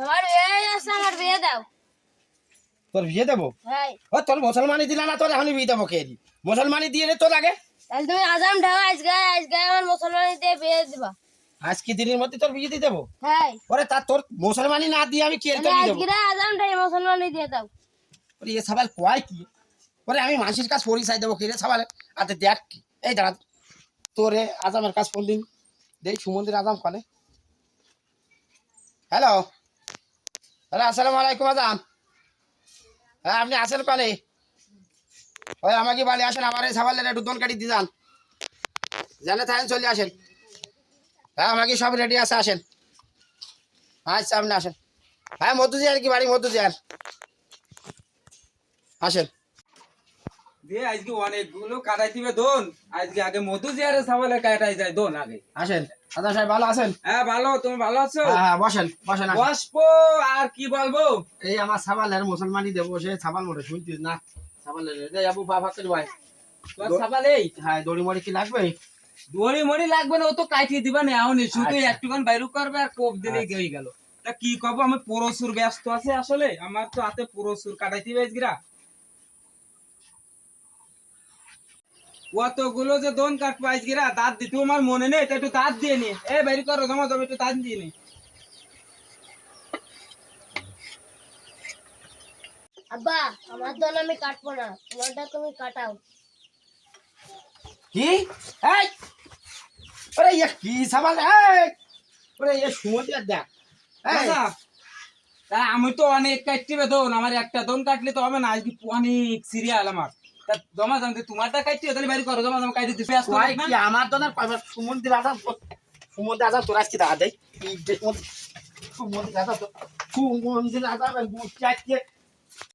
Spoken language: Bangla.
আমার বিয়ে আছে, আমার বিয়ে দাও। তোর বিয়ে দেবো? হ্যাঁ। ও তোর মুসলমানি দিলা না, তোর এখন বিয়ে দেবো কে? মুসলমানি দিয়ে নে তোর আগে। তাহলে তুমি আজাম ঢাও, আজকে আমার মুসলমানি দিয়ে বিয়ে দিবা। আজ কি দিনের মধ্যে তোর বিয়ে দিয়ে দেবো? হ্যাঁ। ওরে তা তোর মুসলমানি না দিয়ে আমি কি তোর বিয়ে দেবো? আজকে আজাম ঢাই মুসলমানি দিয়ে দাও। ওরে এ সাবাল কয় কি? ওরে আমি মাসির কাজ পরিচয় দেবো কি রে সাবালে? আতে দেখ কি এই দাঁড়া, তোরে আজামের কাজ কোন দিন দেই? সুমন্দির আজাম কলে। হ্যালো হ্যালো, আসসালামু আলাইকুম আজাম। হ্যাঁ আপনি আসেন কলে? ওই আমাকে বাড়ি আসেন, আমার এই সাবালের একটু দোন কাটি দিয়ে যান, জানে থাকেন চলে আসেন। হ্যাঁ আমাকে সব রেডি আছে, আসেন। আচ্ছা আপনি আসেন। হ্যাঁ মধুজিয়ার কি বাড়ি? মধুজিয়ার আসেন। দিয়ে আজকে অনেকগুলো কাটাই দিবে দোন। আজকে আগে মধু জিয়ারে সাবালে কাটাই যায় দোন আগে। আসেন আজাম সাহেব, ভালো আছেন? হ্যাঁ ভালো, তুমি ভালো আছো? হ্যাঁ হ্যাঁ বসেন বসেন আসেন। বসবো আর কি বলবো। এই আমার সাবালের মুসলমানি দেবো, সে সাবাল মোটে শুনতিস না? সাবালের এই আবু বাবা করে ভাই, তোর সাবাল এই হ্যাঁ দড়ি মড়ি কি লাগবে? দড়ি মড়ি লাগবে না, ও তো কাটিয়ে দিবা না এখন, শুধু আচ্ছা। একটুখান বাইরু করবে আর কোপ দিলেই হয়ে গেল। তা কি কব, আমি পুরোসুর ব্যস্ত আছে আসলে, আমার তো হাতে পুরোসুর কাটাই দিবে আজগিরা। কতগুলো যে দোন কাটবো আজগিরা, দাঁত দিতে আমার মনে নেই, তা একটু দাঁত দিয়ে নি। এ বাইরে করো, জমা জমা একটু দাঁত দিয়ে নি। আব্বা, আমার দল আমি কাটবো না, তোমারটা তুমি কাটাও। কি এই ওরে ইয়ে কি সাবাল? এই ওরে ইয়ে সুমন্দির দেখ। এই আচ্ছা, তা আমি তো অনেক কাটতে দোন, আমার একটা দোন কাটলে তো হবে না, আজকে অনেক সিরিয়াল আমার। তা জমা জমা তোমারটা কাটতে তাহলে বাইরে করো, জমা জমা কাটি দিতে ব্যস্ত কয় থাক না। কি আমার তো না পাইবার? সুমন্দির আজাম, সুমন্দির আজাম তোর আজকে দেখা দেয়। সুমন্দির আজাম তো সুমন্দির আজাম বুঝতে